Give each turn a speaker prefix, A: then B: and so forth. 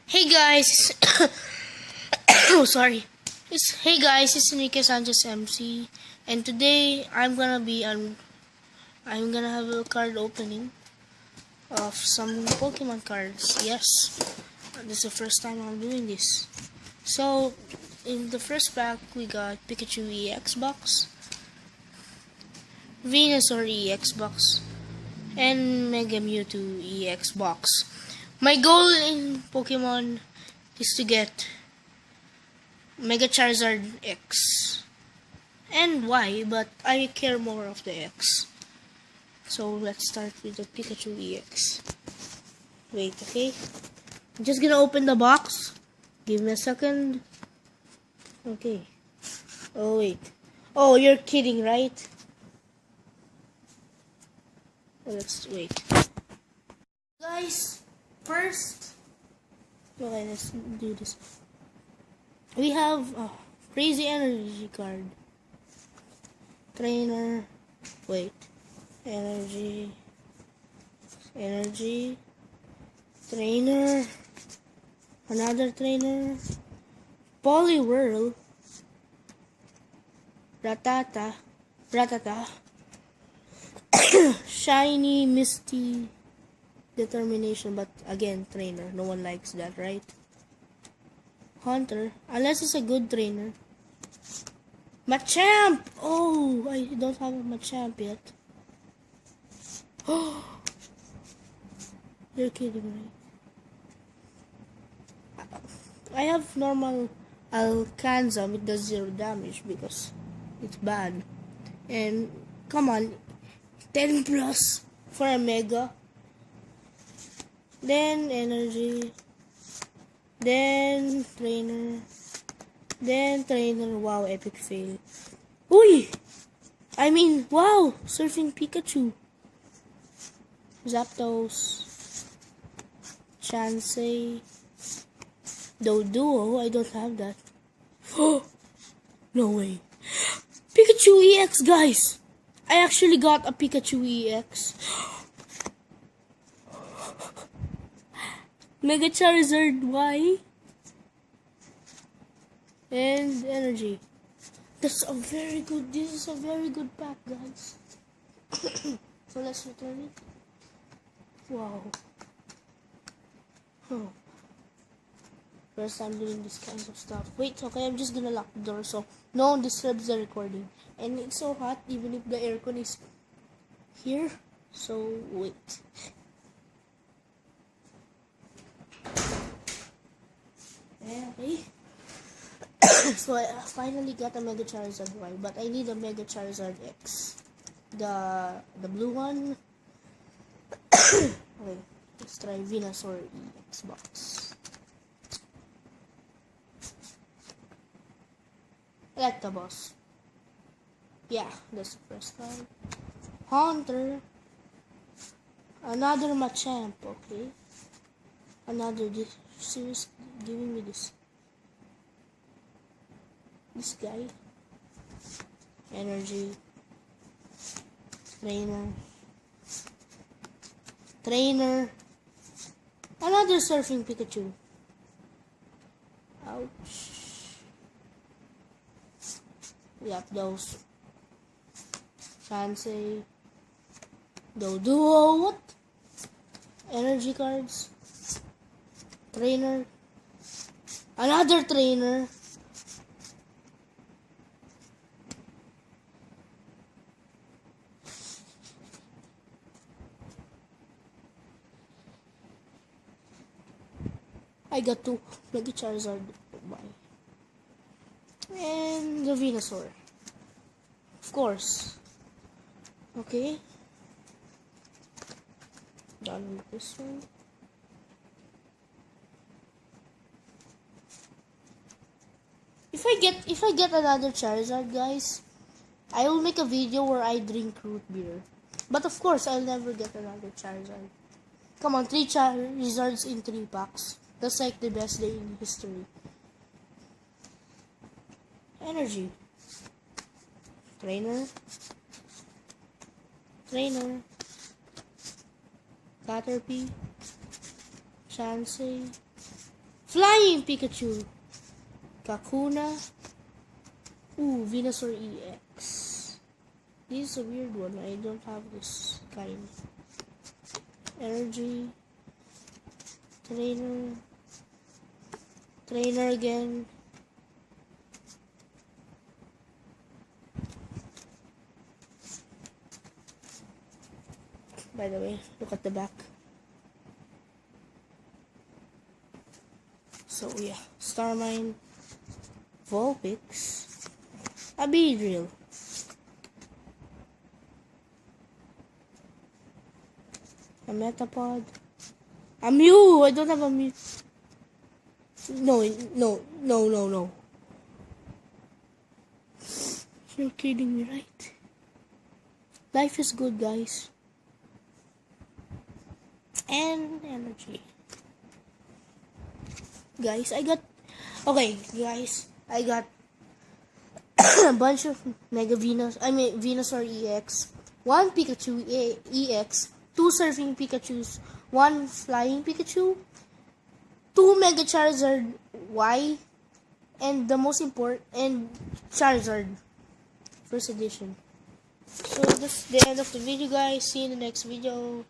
A: Hey guys, oh sorry. Hey guys, it's Enrique Sanchez MC, and today I'm gonna have a card opening of some Pokemon cards. Yes, this is the first time I'm doing this. So in the first pack we got Pikachu EX box, Venusaur EX box, and Mega Mewtwo EX box. My goal in Pokemon is to get Mega Charizard X and Y, but I care more of the X. So let's start with the Pikachu EX. Wait, okay? I'm just gonna open the box. Give me a second. Okay. Oh, wait. Oh, you're kidding, right? Let's wait. Guys, first. Okay, let's do this. We have a Crazy Energy card. Trainer. Wait. Energy. Trainer. Another trainer. Poliwhirl. Ratata. Shiny, Misty. Determination, but again, trainer. No one likes that, right? Hunter, unless it's a good trainer. Machamp! Oh, I don't have a Machamp yet. Oh, you're kidding me. I have normal Alcanza, it does 0 damage because it's bad. And come on, 10 plus for a Mega. Then Energy. Then trainer. Wow, epic fail. Uy! I mean, wow! Surfing Pikachu. Zapdos. Chansey. Doduo, I don't have that. No way. Pikachu EX, guys! I actually got a Pikachu EX. Mega Charizard Y. And Energy. This is a very good pack, guys. So let's return it. Wow. Oh. First time doing this kind of stuff. Wait, okay, I'm just gonna lock the door so no one disturbs the recording. And it's so hot even if the aircon is here. So wait. Okay. So I finally got a Mega Charizard Y, but I need a Mega Charizard X. The blue one. Okay, let's try Venusaur EX box. Electabuzz. Yeah, that's the first time. Haunter. Another Machamp, okay. Another series giving me this guy. Energy. Trainer. Another Surfing Pikachu. Ouch. Yep, those. Chansey. Doduo, what? Energy cards. Trainer. Another trainer. I got two Mega Charizard Y. And the Venusaur. Of course. Okay. Done with this one. If I get another Charizard, guys, I will make a video where I drink root beer. But of course, I'll never get another Charizard. Come on, 3 Charizards in 3 packs. That's like the best day in history. Energy. Trainer. Caterpie. Chansey. Flying Pikachu. Kakuna. Ooh, Venusaur EX. This is a weird one. I don't have this kind. Energy. Trainer. Trainer again. By the way, look at the back. So yeah, Starmine, Vulpix, a Beedrill, a Metapod, a Mew. I don't have a Mew. No. You're kidding me, right? Life is good, guys. And energy. Guys, I got a bunch of Venusaur EX, one Pikachu EX, two Surfing Pikachus, one Flying Pikachu, two Mega Charizard Y, and the most important, and Charizard first edition. So that's the end of the video, guys. See you in the next video.